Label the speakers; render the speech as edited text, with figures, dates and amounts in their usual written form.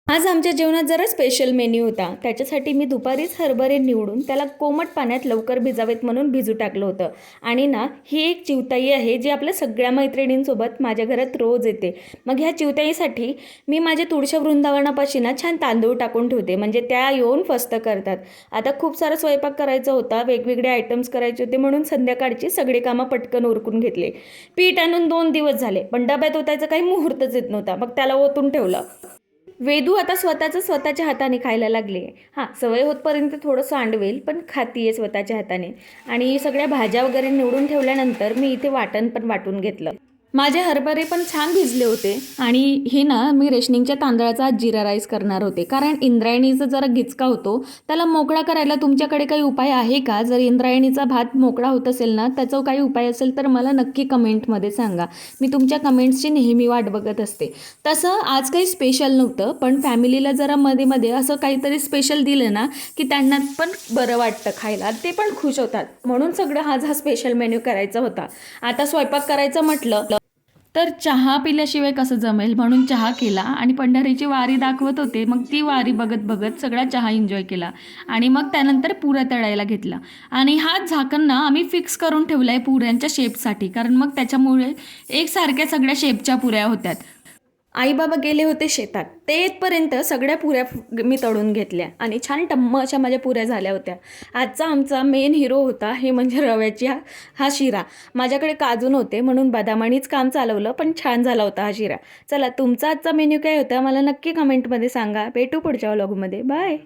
Speaker 1: आज आमच्या जेवणात जरा स्पेशल मेन्यू होता. त्याच्यासाठी मी दुपारीच हरभरे निवडून त्याला कोमट पाण्यात लवकर भिजावेत म्हणून भिजू टाकलं होतं. आणि ना ही एक चिवताई आहे जी आपल्या सगळ्या मैत्रिणींसोबत माझ्या घरात रोज येते. मग ह्या चिवताईसाठी मी माझ्या तुळशी वृंदावनापाशी ना छान तांदूळ टाकून ठेवते, म्हणजे त्या येऊन फस्त करतात. आता खूप सारा स्वयंपाक करायचा होता, वेगवेगळे आयटम्स करायचे होते, म्हणून संध्याकाळची सगळी कामं पटकन उरकून घेतले. पीठ आणून 2 दिवस झाले, पण डब्यात ओतायचा काही मुहूर्तच येत नव्हता. मग त्याला ओतून ठेवलं. वेदू आता स्वतःच्या हाताने खायला लागले. हां, सवय होतपर्यंत थोडं सांडवेल, पण खातीये स्वतःच्या हाताने. आणि सगळ्या भाज्या वगैरे निवडून ठेवल्यानंतर मी इथे वाटण पण वाटून घेतलं. माझे हरभरे पण छान भिजले होते. आणि हे ना मी रेशनिंगच्या तांदळाचा आज जिरा राईस करणार होते, कारण इंद्रायणीचा जरा गिचका होतो. त्याला मोकळा करायला तुमच्याकडे काही उपाय आहे का? जर इंद्रायणीचा भात मोकळा होत असेल ना, त्याचा काही उपाय असेल तर मला नक्की कमेंटमध्ये सांगा. मी तुमच्या कमेंट्सची नेहमी वाट बघत असते. तसं आज काही स्पेशल नव्हतं, पण फॅमिलीला जरा मध्ये मध्ये असं काहीतरी स्पेशल दिलं ना की त्यांना पण बरं वाटतं खायला, ते पण खुश होतात. म्हणून सगळं आज हा स्पेशल मेन्यू करायचा होता. आता स्वयंपाक करायचं म्हटलं तर चहा पिल्याशिवाय कसं जमेल, म्हणून चहा केला आणि पंढरीची वारी दाखवत होते. मग ती वारी बघत बघत सगळा चहा एन्जॉय केला. आणि मग त्यानंतर पुऱ्या तळायला घेतला. आणि हा झाकण ना आम्ही फिक्स करून ठेवला आहे पुऱ्यांच्या शेपसाठी, कारण मग त्याच्यामुळे एकसारख्या सगळ्या शेपच्या पुऱ्या होत्यात. आई बाबा गेले होते शेतात, ते येतपर्यंत सगळ्या पुऱ्या मी तळून घेतल्या आणि छान टम्म अशा माझ्या पुऱ्या झाल्या होत्या. आजचा आमचा मेन हिरो होता, हे म्हणजे रव्याची हा शिरा. माझ्याकडे काजू नव्हते म्हणून बदामानीच काम चालवलं, पण छान झाला होता हा शिरा. चला, तुमचा आजचा मेन्यू काय होता मला नक्की कमेंटमध्ये सांगा. भेटू पुढच्या व्लॉगमध्ये. बाय.